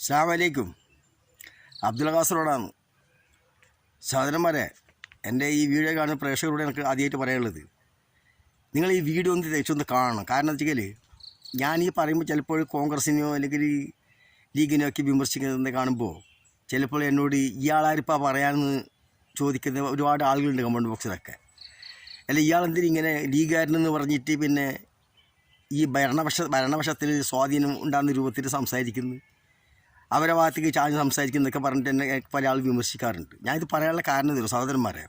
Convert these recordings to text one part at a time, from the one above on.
അസ്സലാമു അലൈക്കും. അബ്ദുൽ ഖാസറോടാണ്. സഹോദരന്മാരെ, എൻ്റെ ഈ വീഡിയോ കാണുന്ന പ്രേക്ഷകരോട് എനിക്ക് ആദ്യമായിട്ട് പറയാനുള്ളത്, നിങ്ങൾ ഈ വീഡിയോ ഒന്ന് തിരിച്ചൊന്ന് കാണണം. കാരണം വെച്ചാൽ ഞാൻ ഈ പറയുമ്പോൾ ചിലപ്പോൾ കോൺഗ്രസിനെയോ അല്ലെങ്കിൽ ലീഗിനെയോ ഒക്കെ വിമർശിക്കുന്നത് കാണുമ്പോൾ ചിലപ്പോൾ എന്നോട് ഇയാളാരിപ്പോൾ പറയാമെന്ന് ചോദിക്കുന്ന ഒരുപാട് ആളുകളുണ്ട് കമൻറ്റ് ബോക്സിലൊക്കെ. അല്ല, ഇയാളെന്തിനും ഇങ്ങനെ ലീഗുകാരനെന്ന് പറഞ്ഞിട്ട് പിന്നെ ഈ ഭരണപക്ഷത്തിൽ സ്വാധീനം ഉണ്ടാകുന്ന രൂപത്തിൽ സംസാരിക്കുന്നു, അവരെ ഭാഗത്തേക്ക് ചാഞ്ഞ് സംസാരിക്കുന്നതൊക്കെ പറഞ്ഞിട്ട് എന്നെ പല ആൾ വിമർശിക്കാറുണ്ട്. ഞാനിത് പറയാനുള്ള കാരണം തരും സഹോദരന്മാരെ.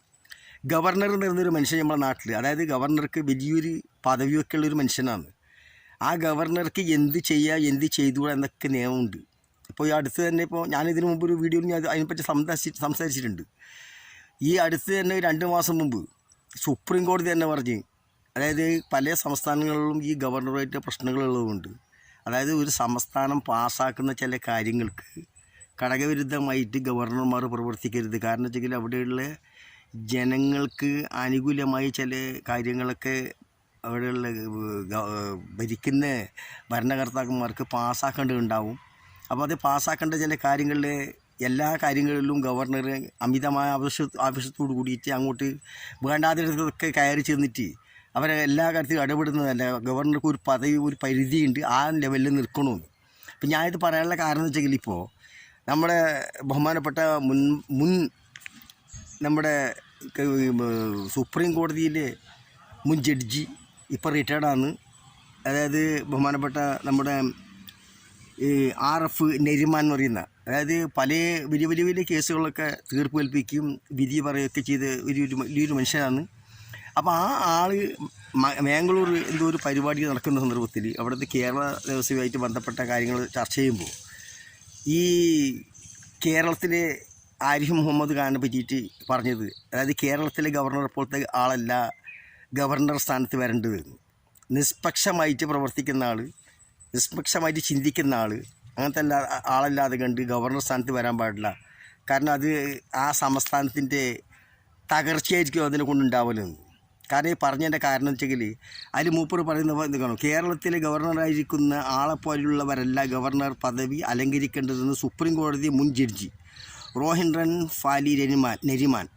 ഗവർണർ എന്ന് പറയുന്നൊരു മനുഷ്യൻ നമ്മുടെ നാട്ടിൽ, അതായത് ഗവർണർക്ക് വലിയൊരു പദവിയൊക്കെ ഉള്ളൊരു മനുഷ്യനാണ്. ആ ഗവർണർക്ക് എന്ത് ചെയ്യുക, എന്ത് ചെയ്തുകൂടാ എന്നൊക്കെ നിയമമുണ്ട്. ഇപ്പോൾ ഈ അടുത്ത് തന്നെ, ഇപ്പോൾ ഞാനിതിനു മുമ്പ് ഒരു വീഡിയോയിൽ ഞാൻ അതിനെപ്പറ്റി സംസാരിച്ചിട്ടുണ്ട്. ഈ അടുത്ത് തന്നെ 2 മാസം മുമ്പ് സുപ്രീം കോടതി തന്നെ പറഞ്ഞ്, അതായത് പല സംസ്ഥാനങ്ങളിലും ഈ ഗവർണറുമായിട്ട് പ്രശ്നങ്ങളുള്ളതുകൊണ്ട്, അതായത് ഒരു സംസ്ഥാനം പാസ്സാക്കുന്ന ചില കാര്യങ്ങൾക്ക് ഘടകവിരുദ്ധമായിട്ട് ഗവർണർമാർ പ്രവർത്തിക്കരുത്. കാരണം വെച്ചെങ്കിൽ അവിടെയുള്ള ജനങ്ങൾക്ക് അനുകൂലമായി ചില കാര്യങ്ങളൊക്കെ അവിടെയുള്ള ഭരിക്കുന്ന ഭരണകർത്താക്കന്മാർക്ക് പാസ്സാക്കേണ്ടതുണ്ടാവും. അപ്പോൾ അത് പാസ്സാക്കേണ്ട ചില കാര്യങ്ങളിൽ എല്ലാ കാര്യങ്ങളിലും ഗവർണർ അമിതമായ ആവശ്യത്തോട് കൂടിയിട്ട് അങ്ങോട്ട് വേണ്ടാതിടത്തൊക്കെ കയറി ചെന്നിട്ട് അവരെ എല്ലാ കാര്യത്തിലും ഇടപെടുന്നതല്ല. ഗവർണർക്ക് ഒരു പദവി, ഒരു പരിധിയുണ്ട്, ആ ലെവലിൽ നിൽക്കണമെന്ന്. അപ്പം ഞാനിത് പറയാനുള്ള കാരണം എന്ന് വെച്ചെങ്കിൽ, ഇപ്പോൾ നമ്മുടെ ബഹുമാനപ്പെട്ട മുൻ നമ്മുടെ സുപ്രീം കോടതിയിലെ മുൻ ജഡ്ജി ഇപ്പോൾ റിട്ടയർഡാണ്. അതായത് ബഹുമാനപ്പെട്ട നമ്മുടെ RF നരിമാൻ എന്ന് പറയുന്ന, അതായത് പല വലിയ കേസുകളൊക്കെ തീർപ്പ് കൽപ്പിക്കുകയും വിധി പറയുകയൊക്കെ ചെയ്ത് വലിയൊരു മനുഷ്യനാണ്. അപ്പോൾ ആ ആൾ മാംഗ്ലൂർ എന്തോ ഒരു പരിപാടി നടക്കുന്ന സന്ദർഭത്തിൽ അവിടുത്തെ കേരള ദേവസ്വമായിട്ട് ബന്ധപ്പെട്ട കാര്യങ്ങൾ ചർച്ച ചെയ്യുമ്പോൾ ഈ കേരളത്തിലെ ആരിഫ് മുഹമ്മദ് ഖാനെ പറ്റിയിട്ട് പറഞ്ഞത്, അതായത് കേരളത്തിലെ ഗവർണർ പോലത്തെ ആളല്ല ഗവർണർ സ്ഥാനത്ത് വരേണ്ടത്. നിഷ്പക്ഷമായിട്ട് പ്രവർത്തിക്കുന്ന ആൾ, നിഷ്പക്ഷമായിട്ട് ചിന്തിക്കുന്ന ആൾ, അങ്ങനത്തെ ആളല്ലാതെ കണ്ട് ഗവർണർ സ്ഥാനത്ത് വരാൻ പാടില്ല. കാരണം അത് ആ സംസ്ഥാനത്തിൻ്റെ തകർച്ചയായിരിക്കും അതിനെ കൊണ്ടുണ്ടാവലെന്ന്. കാരണം ഈ പറഞ്ഞതിൻ്റെ കാരണം വെച്ചെങ്കിൽ അതിൽ മൂപ്പർ പറയുന്ന എന്താണ്, കേരളത്തിലെ ഗവർണറായിരിക്കുന്ന ആളെപ്പോലുള്ളവരല്ല ഗവർണർ പദവി അലങ്കരിക്കേണ്ടതെന്ന് സുപ്രീം കോടതി മുൻ ജഡ്ജി റോഹിൻറൻ ഫാലി നരിമാൻ.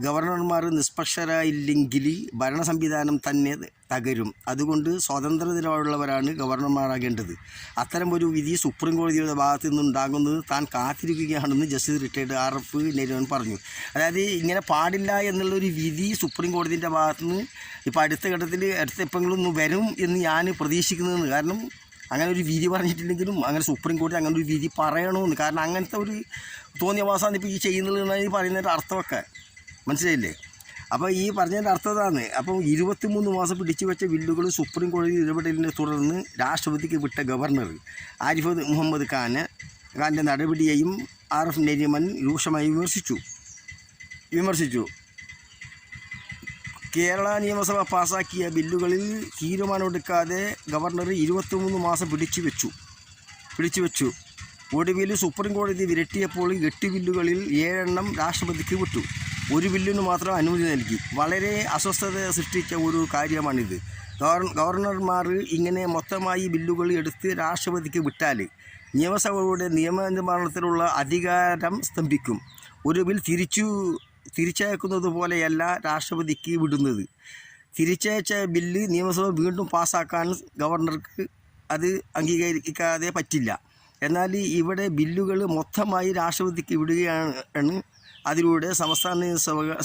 ഗവർണർമാർ നിഷ്പക്ഷരായില്ലെങ്കിൽ ഭരണ സംവിധാനം തന്നെ തകരും. അതുകൊണ്ട് സ്വതന്ത്രതയുള്ളവരാണ് ഗവർണർമാരാകേണ്ടത്. അത്തരം ഒരു വിധി സുപ്രീം കോടതിയുടെ ഭാഗത്തു നിന്നുണ്ടാകുന്നത് താൻ കാത്തിരിക്കുകയാണെന്ന് ജസ്റ്റിസ് റിട്ടയർഡ് RF നരിമാൻ പറഞ്ഞു. അതായത് ഇങ്ങനെ പാടില്ല എന്നുള്ളൊരു വിധി സുപ്രീം കോടതിൻ്റെ ഭാഗത്തുനിന്ന് ഇപ്പോൾ അടുത്ത ഘട്ടത്തിൽ എപ്പോഴെങ്കിലും വരും എന്ന് ഞാൻ പ്രതീക്ഷിക്കുന്നതെന്ന്. കാരണം അങ്ങനെ ഒരു വിധി പറഞ്ഞിട്ടില്ലെങ്കിലും അങ്ങനെ സുപ്രീം കോടതി അങ്ങനെ ഒരു വിധി പറയണമെന്ന്. കാരണം അങ്ങനത്തെ ഒരു തോന്നിയ വാസാണ് ഇപ്പോൾ ഈ ചെയ്യുന്നതെന്നാണ് ഈ പറയുന്നതിൻ്റെ അർത്ഥമൊക്കെ. മനസ്സിലായില്ലേ? അപ്പോൾ ഈ പറഞ്ഞതിൻ്റെ അർത്ഥം ഇതാണ്. അപ്പോൾ 23 മാസം പിടിച്ചു വെച്ച ബില്ലുകൾ സുപ്രീം കോടതി ഇടപെടലിനെ തുടർന്ന് രാഷ്ട്രപതിക്ക് വിട്ട ഗവർണർ ആരിഫ് മുഹമ്മദ് ഖാൻ്റെ നടപടിയെയും RF നരിമാൻ രൂക്ഷമായി വിമർശിച്ചു. കേരള നിയമസഭ പാസാക്കിയ ബില്ലുകളിൽ തീരുമാനമെടുക്കാതെ ഗവർണർ 23 മാസം പിടിച്ചു വെച്ചു. ഒടുവിൽ സുപ്രീം കോടതി വിരട്ടിയപ്പോൾ 8 ബില്ലുകളിൽ 7 എണ്ണം രാഷ്ട്രപതിക്ക് വിട്ടു. ഒരു ബില്ലിന് മാത്രം അനുമതി നൽകി. വളരെ അസ്വസ്ഥത സൃഷ്ടിച്ച ഒരു കാര്യമാണിത്. ഗവർണർമാർ ഇങ്ങനെ മൊത്തമായി ബില്ലുകൾ എടുത്ത് രാഷ്ട്രപതിക്ക് വിട്ടാൽ നിയമസഭയുടെ നിയമനിർമ്മാണത്തിലുള്ള അധികാരം സ്തംഭിക്കും. ഒരു ബിൽ തിരിച്ചയക്കുന്നത് പോലെയല്ല രാഷ്ട്രപതിക്ക് വിടുന്നത്. തിരിച്ചയച്ച ബില്ല് നിയമസഭ വീണ്ടും പാസ്സാക്കാൻ ഗവർണർക്ക് അത് അംഗീകരിക്കാതെ പറ്റില്ല. എന്നാൽ ഇവിടെ ബില്ലുകൾ മൊത്തമായി രാഷ്ട്രപതിക്ക് വിടുകയാണ്. അതിലൂടെ സംസ്ഥാന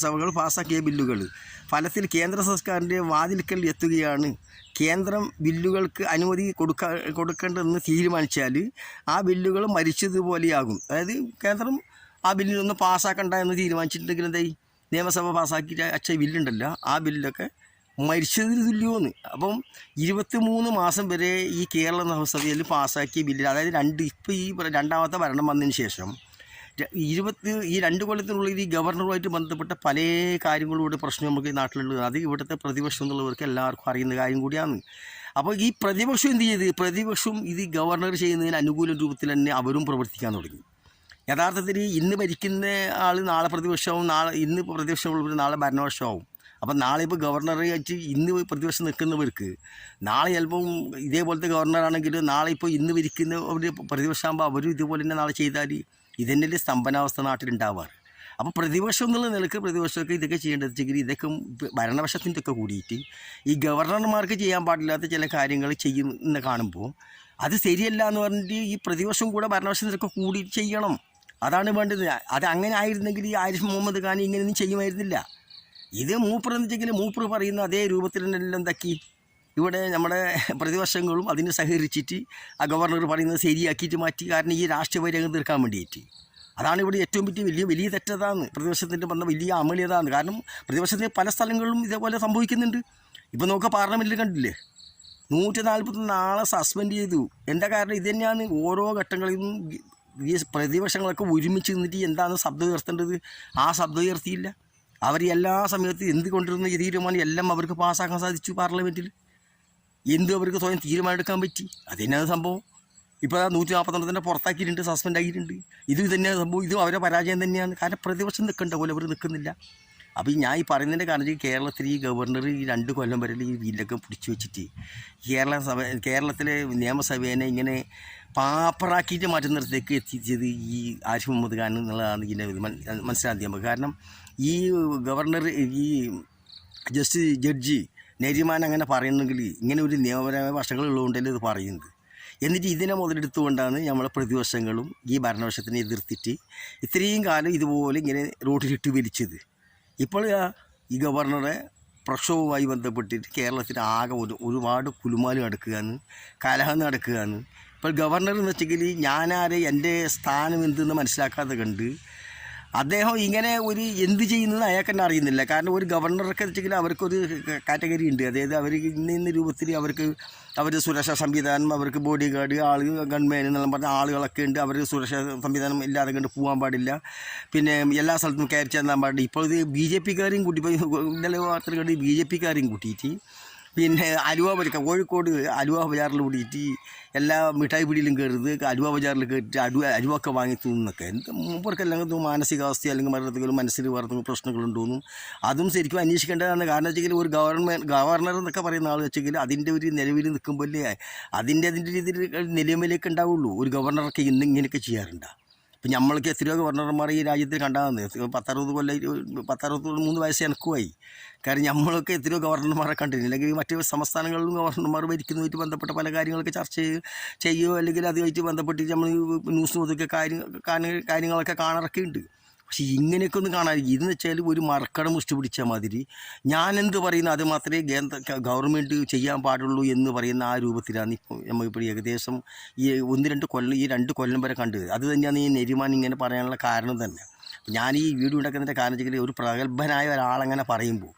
സഭകൾ പാസ്സാക്കിയ ബില്ലുകൾ ഫലത്തിൽ കേന്ദ്ര സർക്കാരിൻ്റെ വാതിൽക്കൽ എത്തുകയാണ്. കേന്ദ്രം ബില്ലുകൾക്ക് അനുമതി കൊടുക്കേണ്ടതെന്ന് തീരുമാനിച്ചാൽ ആ ബില്ലുകൾ മരിച്ചതുപോലെയാകും. അതായത് കേന്ദ്രം ആ ബില്ലിലൊന്നും പാസ്സാക്കണ്ട എന്ന് തീരുമാനിച്ചിട്ടുണ്ടെങ്കിൽ എന്തായി, നിയമസഭ പാസ്സാക്കി അച്ഛ ബില്ലുണ്ടല്ലോ, ആ ബില്ലൊക്കെ മരിച്ചതിന് തുല്യമെന്ന്. അപ്പം 23 മാസം വരെ ഈ കേരള നിയമസഭയിൽ പാസ്സാക്കിയ ബില്ല്, അതായത് ഇപ്പോൾ ഈ 2ാമത്തെ ഭരണം വന്നതിന് ശേഷം ഈ 2 കൊല്ലത്തിനുള്ളിൽ ഈ ഗവർണറുമായിട്ട് ബന്ധപ്പെട്ട പല കാര്യങ്ങളും ഇവിടെ പ്രശ്നം നമുക്ക് ഈ നാട്ടിലുള്ളത്. അത് ഇവിടുത്തെ പ്രതിപക്ഷം എന്നുള്ളവർക്ക് എല്ലാവർക്കും അറിയുന്ന കാര്യം കൂടിയാണ്. അപ്പോൾ ഈ പ്രതിപക്ഷം എന്ത് ചെയ്ത്, പ്രതിപക്ഷം ഇത് ഗവർണർ ചെയ്യുന്നതിന് അനുകൂല രൂപത്തിൽ തന്നെ അവരും പ്രവർത്തിക്കാൻ തുടങ്ങി. യഥാർത്ഥത്തിൽ ഇന്ന് ഭരിക്കുന്ന ആൾ നാളെ പ്രതിപക്ഷവും, ഇന്ന് പ്രതിപക്ഷമുള്ളവർ നാളെ ഭരണപക്ഷമാവും. അപ്പം നാളെ ഇപ്പോൾ ഗവർണറെ വെച്ച് ഇന്ന് പ്രതിപക്ഷം നിൽക്കുന്നവർക്ക് നാളെ ചിലപ്പം ഇതേപോലത്തെ ഗവർണറാണെങ്കിലും നാളെ ഇപ്പോൾ ഇന്ന് ഇരിക്കുന്ന ഒരു പ്രതിപക്ഷമാകുമ്പോൾ അവരും ഇതുപോലെ തന്നെ നാളെ ചെയ്താൽ ഇതന്നെ സ്തംഭനാവസ്ഥ നാട്ടിലുണ്ടാവാറ്. അപ്പോൾ പ്രതിപക്ഷം എന്നുള്ള നിലക്ക് പ്രതിപക്ഷമൊക്കെ ഇതൊക്കെ ചെയ്യേണ്ടത് വെച്ചെങ്കിൽ ഇതൊക്കെ ഭരണപക്ഷത്തിൻ്റെ ഒക്കെ കൂടിയിട്ട് ഈ ഗവർണർമാർക്ക് ചെയ്യാൻ പാടില്ലാത്ത ചില കാര്യങ്ങൾ ചെയ്യുന്ന കാണുമ്പോൾ അത് ശരിയല്ല എന്ന് പറഞ്ഞിട്ട് ഈ പ്രതിപക്ഷം കൂടെ ഭരണപക്ഷത്തിനൊക്കെ കൂടി ചെയ്യണം. അതാണ് വേണ്ടത്. അത് അങ്ങനെ ആയിരുന്നെങ്കിൽ ഈ ആരിഫ് മുഹമ്മദ് ഖാൻ ഇങ്ങനെയൊന്നും ചെയ്യുമായിരുന്നില്ല. ഇത് മൂപ്പർ എന്ന് വെച്ചെങ്കിൽ മൂപ്പർ പറയുന്ന അതേ രൂപത്തിൽ തന്നെ എന്താക്കി ഇവിടെ നമ്മുടെ പ്രതിപക്ഷങ്ങളും അതിന് സഹകരിച്ചിട്ട് ആ ഗവർണർ പറയുന്നത് ശരിയാക്കിയിട്ട് മാറ്റി. കാരണം ഈ രാഷ്ട്രീയ വൈരാഗ്യം തീർക്കാൻ വേണ്ടിയിട്ട്. അതാണ് ഇവിടെ ഏറ്റവും വലിയ തെറ്റതാണ്. പ്രതിപക്ഷത്തിൻ്റെ വന്ന വലിയ അമൂല്യതാണ്. കാരണം പ്രതിപക്ഷത്തിന് പല സ്ഥലങ്ങളിലും ഇതേപോലെ സംഭവിക്കുന്നുണ്ട്. ഇപ്പോൾ നോക്കുക, പാർലമെൻറ്റിൽ കണ്ടില്ലേ 141 ആളെ സസ്പെൻഡ് ചെയ്തു. എന്താ കാരണം? ഇത് തന്നെയാണ് ഓരോ ഘട്ടങ്ങളിൽ നിന്നും ഈ പ്രതിപക്ഷങ്ങളൊക്കെ ഒരുമിച്ച് നിന്നിട്ട് എന്താണ് ശബ്ദം ഉയർത്തേണ്ടത്, ആ ശബ്ദം ഉയർത്തിയില്ല. അവർ എല്ലാ സമയത്തും എന്ത് കൊണ്ടിരുന്ന തീരുമാനം എല്ലാം അവർക്ക് പാസ്സാക്കാൻ സാധിച്ചു. പാർലമെൻറ്റിൽ എന്തും അവർക്ക് സ്വയം തീരുമാനം എടുക്കാൻ പറ്റി. അത് തന്നെയാണ് സംഭവം. ഇപ്പോൾ 142 പുറത്താക്കിയിട്ടുണ്ട്, സസ്പെൻഡ് ആക്കിയിട്ടുണ്ട്. ഇത് തന്നെയാണ് സംഭവം. ഇതും അവരുടെ പരാജയം തന്നെയാണ്. കാരണം പ്രതിപക്ഷം നിൽക്കേണ്ട പോലെ അവർ നിൽക്കുന്നില്ല. അപ്പോൾ ഞാൻ ഈ പറയുന്നതിൻ്റെ കാരണം കേരളത്തിൽ ഈ ഗവർണർ ഈ 2 കൊല്ലം വരെ ഈ വീലൊക്കെ പിടിച്ചു വെച്ചിട്ട് കേരളത്തിലെ നിയമസഭേനെ ഇങ്ങനെ പാപ്പറാക്കിയിട്ട് മാറ്റുന്നിടത്തേക്ക് എത്തിച്ചത് ഈ ആരിഫ് മുഹമ്മദ് ഖാൻ എന്നുള്ളതാണ് ഇതിൻ്റെ മനസ്സിലാക്കി നമുക്ക്. കാരണം ഈ ഗവർണർ ഈ ജഡ്ജി നരിമാൻ അങ്ങനെ പറയുന്നെങ്കിൽ ഇങ്ങനെ ഒരു നിയമപരമായ വശങ്ങളുള്ളതുകൊണ്ടല്ലേ ഇത് പറയുന്നത്. എന്നിട്ട് ഇതിനെ മുതലെടുത്തുകൊണ്ടാണ് നമ്മളെ പ്രതിപക്ഷങ്ങളും ഈ ഭരണപക്ഷത്തിനെ എതിർത്തിട്ട് ഇത്രയും കാലം ഇതുപോലെ ഇങ്ങനെ റോഡിലിട്ട് വലിച്ചത്. ഇപ്പോൾ ഈ ഗവർണറെ പ്രക്ഷോഭവുമായി ബന്ധപ്പെട്ടിട്ട് കേരളത്തിൽ ആകെ ഒരുപാട് കുലുമാല് നടക്കുകയാണ്, കലഹം നടക്കുകയാണ്. ഇപ്പോൾ ഗവർണർ എന്ന് വെച്ചെങ്കിൽ ഞാനാരെ എൻ്റെ സ്ഥാനം എന്തെന്ന് മനസ്സിലാക്കാതെ കണ്ട് അദ്ദേഹം ഇങ്ങനെ ഒരു എന്ത് ചെയ്യുന്നത് അയാൾക്ക് തന്നെ അറിയുന്നില്ല. കാരണം ഒരു ഗവർണറൊക്കെ വെച്ചെങ്കിൽ അവർക്കൊരു കാറ്റഗറി ഉണ്ട്. അതായത് അവർ ഇന്ന രൂപത്തിൽ അവർ സുരക്ഷാ സംവിധാനം, അവർക്ക് ബോഡി ഗാർഡ്, ഗൺമാൻ എന്നെല്ലാം പറഞ്ഞ ആളുകളൊക്കെ ഉണ്ട്. അവർ സുരക്ഷാ സംവിധാനം ഇല്ലാതെ കണ്ട് പോകാൻ പാടില്ല. പിന്നെ എല്ലാ സ്ഥലത്തും കയറി ചെന്നാൻ പാടില്ല. ഇപ്പോൾ ഇത് BJP-കാരെയും കൂട്ടി, ഇപ്പോൾ ഇന്നലെ വാർത്തകൾ കണ്ട് BJP-കാരെയും കൂട്ടിയിട്ട് പിന്നെ അലുവ ബജാർ, കോഴിക്കോട് അലുവ ബജാറിൽ കൂടിയിട്ട് എല്ലാ മിഠായി പിടിയിലും കയറുന്നത്, അലുവ ബജാറിൽ കയറിയിട്ട് അലുവൊക്കെ വാങ്ങി തിന്നൊക്കെ മുമ്പർക്കെല്ലാം മാനസികാവസ്ഥ അല്ലെങ്കിൽ മരണത്തിലും മനസ്സിൽ വേറെ പ്രശ്നങ്ങളുണ്ടോന്നും അതും ശരിക്കും അന്വേഷിക്കേണ്ടതാണ്. കാരണം വെച്ചെങ്കിൽ ഒരു ഗവർണർ എന്നൊക്കെ പറയുന്ന ആൾ വെച്ചെങ്കിൽ അതിൻ്റെ ഒരു നിലവിൽ നിൽക്കുമ്പോഴേ അതിൻ്റെ രീതിയിൽ നിലവിലേക്ക് ഉണ്ടാവുള്ളൂ. ഒരു ഗവർണറൊക്കെ ഇങ്ങനെയൊക്കെ ചെയ്യാറുണ്ട്. ഇപ്പം നമ്മൾക്ക് എത്രയോ ഗവർണർമാർ ഈ രാജ്യത്തിൽ കണ്ടാകുന്നത് 10-63 വയസ്സ് എനിക്കുമായി. കാരണം നമ്മളൊക്കെ എത്രയോ ഗവർണർമാരെ കണ്ടിരുന്നു. അല്ലെങ്കിൽ മറ്റ് സംസ്ഥാനങ്ങളിലും ഗവർണർമാർ ഭരിക്കുന്നതുമായിട്ട് ബന്ധപ്പെട്ട പല കാര്യങ്ങളൊക്കെ ചർച്ച ചെയ്യുകയോ അല്ലെങ്കിൽ അതുമായിട്ട് ബന്ധപ്പെട്ടിട്ട് നമ്മൾ ന്യൂസ് മുതലൊക്കെ കാര്യങ്ങളൊക്കെ കാണാറൊക്കെ ഉണ്ട്. പക്ഷേ ഇങ്ങനെയൊക്കെ ഒന്ന് കാണാതിരിക്കും. ഇതെന്ന് വെച്ചാൽ ഒരു മറക്കട മുഷ്ടി പിടിച്ച മാതിരി ഞാനെന്ത് പറയുന്നു അത് മാത്രമേ ഗവൺമെൻറ് ചെയ്യാൻ പാടുള്ളൂ എന്ന് പറയുന്ന ആ രൂപത്തിലാണ് ഇപ്പോൾ നമ്മളിപ്പോൾ ഏകദേശം ഈ 1-2 കൊല്ലം ഈ 2 കൊല്ലം വരെ കണ്ടത്. അത് തന്നെയാണ് ഈ നരിമാൻ ഇങ്ങനെ പറയാനുള്ള കാരണം തന്നെ. ഞാൻ ഈ വീഡിയോ ഉണ്ടാക്കുന്നതിൻ്റെ കാരണം വെച്ചെങ്കിൽ ഒരു പ്രഗത്ഭനായ ഒരാളങ്ങനെ പറയുമ്പോൾ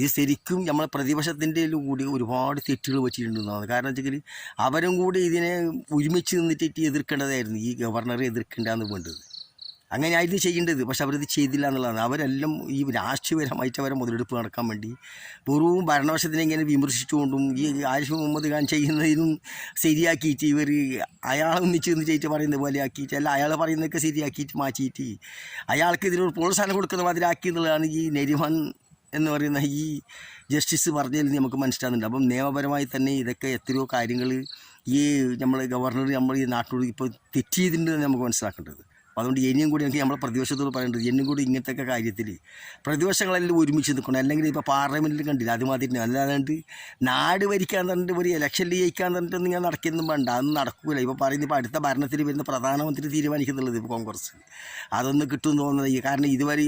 ഇത് ശരിക്കും നമ്മളെ പ്രതിപക്ഷത്തിൻ്റെ കൂടി ഒരുപാട് തെറ്റുകൾ വെച്ചിട്ടുണ്ടെന്നാണ്. കാരണം വെച്ചെങ്കിൽ അവരും കൂടി ഇതിനെ ഒരുമിച്ച് നിന്നിട്ട് എതിർക്കേണ്ടതായിരുന്നു. ഈ ഗവർണറെ എതിർക്കേണ്ടതെന്ന് വേണ്ടത് അങ്ങനെ ആയിരുന്നു ചെയ്യേണ്ടത്. പക്ഷെ അവരത് ചെയ്തില്ല എന്നുള്ളതാണ്. അവരെല്ലാം ഈ രാഷ്ട്രീയപരമായിട്ട് അവരെ മുതലെടുപ്പ് നടക്കാൻ വേണ്ടി വെറും ഭരണപക്ഷത്തിനെ ഇങ്ങനെ വിമർശിച്ചുകൊണ്ടും ഈ ആരിഫ് മുഹമ്മദ് ഖാൻ ചെയ്യുന്നതിനും ശരിയാക്കിയിട്ട് ഇവർ അയാളൊന്നിച്ച് നിന്ന് ചെയ്തിട്ട് പറയുന്ന പോലെ ആക്കിയിട്ട് അല്ല അയാൾ പറയുന്നതൊക്കെ ശരിയാക്കിയിട്ട് മാറ്റിയിട്ട് അയാൾക്ക് ഇതിനൊരു പ്രോത്സാഹനം കൊടുക്കുന്ന മാതിരി ആക്കി എന്നുള്ളതാണ് ഈ നരിമാൻ എന്ന് പറയുന്ന ഈ ജസ്റ്റിസ് പറഞ്ഞതിൽ നമുക്ക് മനസ്സിലാകുന്നുണ്ട്. അപ്പം നിയമപരമായി തന്നെ ഇതൊക്കെ എത്രയോ കാര്യങ്ങൾ ഈ നമ്മൾ ഗവർണർ നമ്മൾ ഈ നാട്ടിനോട് ഇപ്പോൾ തെറ്റ് ചെയ്തിട്ടുണ്ടെന്ന് നമുക്ക് മനസ്സിലാക്കേണ്ടത്. അപ്പോൾ അതുകൊണ്ട് ഇനിയും കൂടി എനിക്ക് നമ്മളെ പ്രതിപക്ഷത്തോട് പറയേണ്ടത് ഇനിയും കൂടി ഇങ്ങനത്തെ കാര്യത്തിൽ പ്രതിപക്ഷങ്ങളെല്ലാം ഒരുമിച്ച് നിൽക്കണം. അല്ലെങ്കിൽ ഇപ്പോൾ പാർലമെൻറ്റിൽ കണ്ടില്ല അതുമാതിരി അല്ലാണ്ട് നാട് ഭരിക്കാൻ പറഞ്ഞിട്ട് ഒരു ഇലക്ഷനിൽ ജയിക്കാൻ പറഞ്ഞിട്ടൊന്നും ഇങ്ങനെ നടക്കൊന്നും വേണ്ട. അതൊന്നും നടക്കില്ല. ഇപ്പോൾ പറയുന്നത് ഇപ്പോൾ അടുത്ത ഭരണത്തിൽ വരുന്ന പ്രധാനമന്ത്രി തീരുമാനിക്കുന്നുള്ളത് ഇപ്പോൾ കോൺഗ്രസ് അതൊന്നും കിട്ടുമെന്ന് തോന്നുന്നത്. കാരണം ഇതുവരെ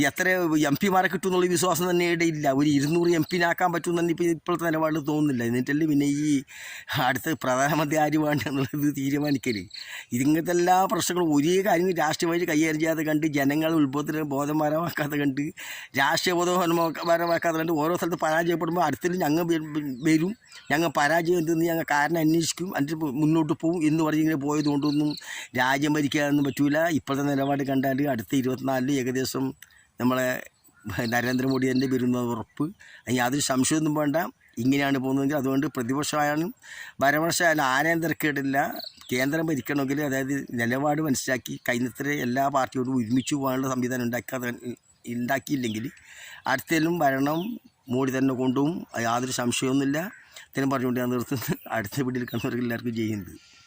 എത്ര MP-മാരെ കിട്ടുമെന്നുള്ള വിശ്വാസം തന്നെ ഇടയില്ല. ഒരു 200 MP-നാക്കാൻ പറ്റുമെന്ന് തന്നെ ഇപ്പോഴത്തെ നിലപാട് തോന്നുന്നില്ല. എന്നിട്ടല്ലേ പിന്നെ ഈ അടുത്ത പ്രധാനമന്ത്രി ആര് വേണ്ട എന്നുള്ളത് തീരുമാനിക്കൽ. ഇതിങ്ങനത്തെ എല്ലാ പ്രശ്നങ്ങളും ഒരേ കാര്യം രാഷ്ട്രീയമായിട്ട് കൈകാര്യം ചെയ്യാതെ കണ്ട് ജനങ്ങൾ ഉത്ബോധന ബോധപരമാക്കാതെ കണ്ട് രാഷ്ട്രീയ ബോധപരമാക്കാതെ കണ്ട് ഓരോ സ്ഥലത്ത് പരാജയപ്പെടുമ്പോൾ അടുത്തിൽ ഞങ്ങൾ വരും, ഞങ്ങൾ പരാജയം എന്തെന്ന് ഞങ്ങൾ കാരണം അന്വേഷിക്കും, എന്നിട്ട് മുന്നോട്ട് പോകും എന്ന് പറഞ്ഞിങ്ങനെ പോയതുകൊണ്ടൊന്നും രാജ്യം ഭരിക്കാനൊന്നും പറ്റൂല. ഇപ്പോഴത്തെ നിലപാട് കണ്ടാൽ അടുത്ത 24 ഏകദേശം നമ്മളെ നരേന്ദ്രമോദി തന്നെ വരുന്നത് ഉറപ്പ്. യാതൊരു സംശയമൊന്നും വേണ്ട. ഇങ്ങനെയാണ് പോകുന്നതെങ്കിൽ അതുകൊണ്ട് പ്രതിപക്ഷമായാലും ഭരണപക്ഷമായാലും ആരെയും തിരക്കേടില്ല. കേന്ദ്രം ഭരിക്കണമെങ്കിൽ അതായത് നിലപാട് മനസ്സിലാക്കി കഴിഞ്ഞത്ര എല്ലാ പാർട്ടിയോടും ഒരുമിച്ച് പോകാനുള്ള സംവിധാനം ഉണ്ടാക്കിയില്ലെങ്കിൽ അടുത്തേലും ഭരണം മോഡി തന്നെ കൊണ്ടുപോകും, യാതൊരു സംശയമൊന്നുമില്ല. ഇത്രയും പറഞ്ഞുകൊണ്ട് ഞാൻ നിർത്തുന്നത്. അടുത്ത വീട്ടിൽ കാണുന്നവർക്ക് എല്ലാവർക്കും ചെയ്യുന്നത്.